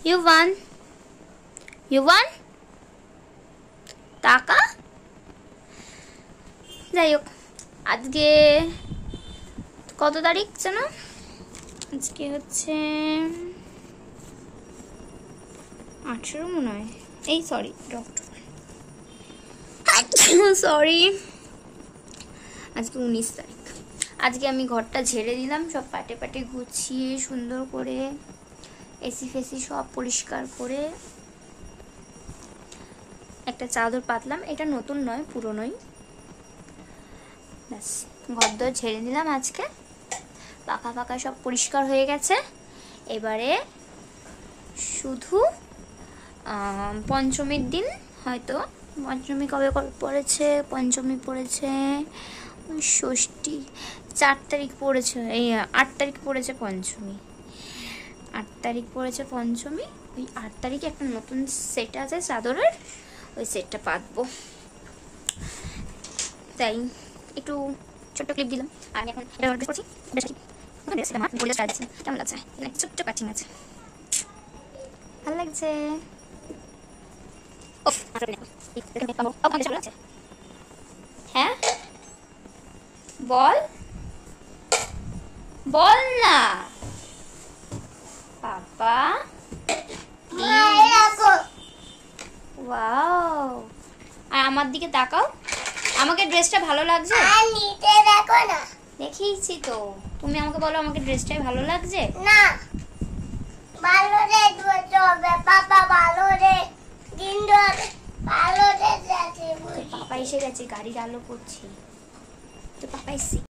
You won. You won? টাকা যাই হোক, আজকে কত তারিখ জানো? আজকে হচ্ছে 18 মনে হয়। এই সরি সরি, আজকে 19 তারিখ। আজকে আমি ঘরটা ঝেড়ে দিলাম, সব পাটে পাটে গুছিয়ে সুন্দর করে এসি ফেসি সব পরিষ্কার করে একটা চাদর পাতলাম। এটা নতুন নয়, পুরনোই। ব্যাস ঘর দর ঝেড়ে নিলাম আজকে, পাকা পাকা সব পরিষ্কার হয়ে গেছে। এবারে শুধু পঞ্চমীর দিন, হয়তো পঞ্চমী কবে পড়েছে, পঞ্চমী পড়েছে ষষ্ঠী 4 তারিখ পড়েছে, এই 8 তারিখ পড়েছে পঞ্চমী, 8 তারিখ পড়েছে পঞ্চমী। ওই 8 তারিখে একটা নতুন সেট আছে চাদরের, ওই সেটটা পাতবো, তাই একটু ছোট্ট ক্লিপ দিলাম। আর আমি এখন এটা অর্ডার করছি, কেমন লাগছে? ছোট্ট কাটিং আছে, ভালো লাগছে। হ্যাঁ বল বল না পাপা। ওয়াও, আর আমার দিকে তাকাও, আমাকে ড্রেসটা ভালো লাগছে? দেখো না, দেখিয়েছি তো, তুমি আমাকে বলো আমাকে ড্রেসটাই ভালো লাগছে? না ভালো রে হবে পাপা, ভালো রে দিন ধরে ভালো রে যাচ্ছে। পাপা এসে গেছে, গাড়ির আলো করছি তো, পাপা এসে